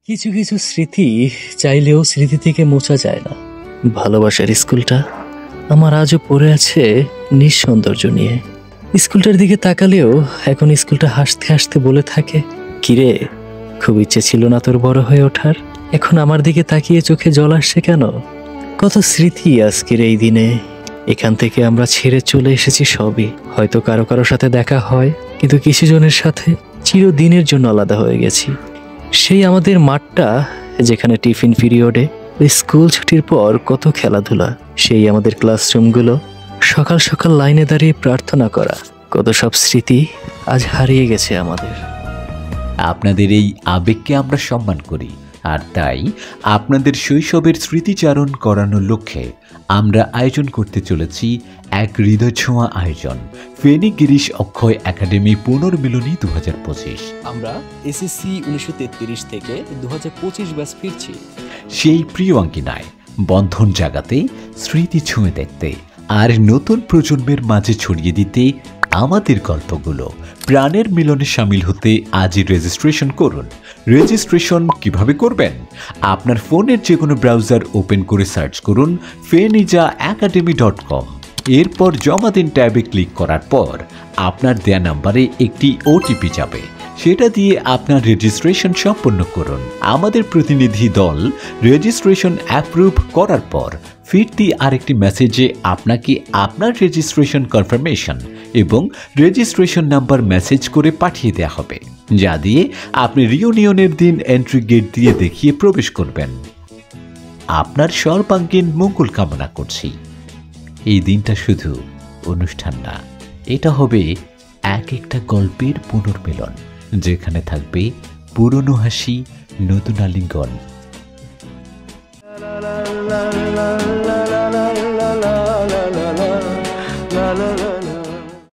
কিছু কিছু স্মৃতি চাইলেও স্মৃতি থেকে মোছা যায় না। ভালোবাসার স্কুলটা আমার আজও পড়ে আছে নিঃসৌন্দর্য নিয়ে। স্কুলটার দিকে তাকালেও এখন স্কুলটা হাসতে হাসতে বলে থাকে, কিরে, খুব ইচ্ছে ছিল না তোর বড় হয়ে ওঠার? এখন আমার দিকে তাকিয়ে চোখে জল আসছে কেন? কত স্মৃতি আজকের এই দিনে। এখান থেকে আমরা ছেড়ে চলে এসেছি সবই। হয়তো কারো কারো সাথে দেখা হয়, কিন্তু কিছু জনের সাথে চিরদিনের জন্য আলাদা হয়ে গেছি। সেই আমাদের মাঠটা, যেখানে টিফিন পিরিয়ডে, স্কুল ছুটির পর কত খেলাধুলা, সেই আমাদের ক্লাসরুমগুলো, সকাল সকাল লাইনে দাঁড়িয়ে প্রার্থনা করা, কত সব স্মৃতি আজ হারিয়ে গেছে আমাদের। আপনাদের এই আবেগকে আমরা সম্মান করি, আর তাই আপনাদের শৈশবের স্মৃতিচারণ করানোর লক্ষ্যে আমরা আয়োজন করতে চলেছি এক হৃদয় ছোঁয়া আয়োজন, ফেনী গিরিশ অক্ষয় একাডেমি পুনর্মিলনী 2025। আমরা এসএসসি 1933 থেকে 2025 ব্যাচ ফিরছি। সেই প্রিয় অঙ্গিনায় বন্ধন জাগাতে, স্মৃতি ছুঁয়ে দেখতে আর নতুন প্রজন্মের মাঝে ছড়িয়ে দিতে আমাদের গল্পগুলো প্রাণের মিলনে সামিল হতে আজই রেজিস্ট্রেশন করুন। রেজিস্ট্রেশন কিভাবে করবেন? আপনার ফোনের যে কোনো ব্রাউজার ওপেন করে সার্চ করুন fenijaacademy.com। এরপর জমা দিন ট্যাবে ক্লিক করার পর আপনার দেয়া নাম্বারে একটি ওটিপি যাবে। সেটা দিয়ে আপনার রেজিস্ট্রেশন সম্পন্ন করুন। আমাদের প্রতিনিধি দল রেজিস্ট্রেশন অ্যাপ্রুভ করার পর ফিরতি আরেকটি মেসেজে আপনাকে আপনার রেজিস্ট্রেশন কনফার্মেশন এবং রেজিস্ট্রেশন নাম্বার মেসেজ করে পাঠিয়ে দেওয়া হবে, যা দিয়ে আপনি রিউনিয়নের দিন এন্ট্রি গেট দিয়ে দেখিয়ে প্রবেশ করবেন। আপনার সর্বাঙ্গীন মঙ্গল কামনা করছি। এই দিনটা শুধু অনুষ্ঠান না, এটা হবে এক একটা গল্পের পুনর্মিলন, যেখানে থাকবে পুরনো হাসি, নতুন আলিঙ্গন।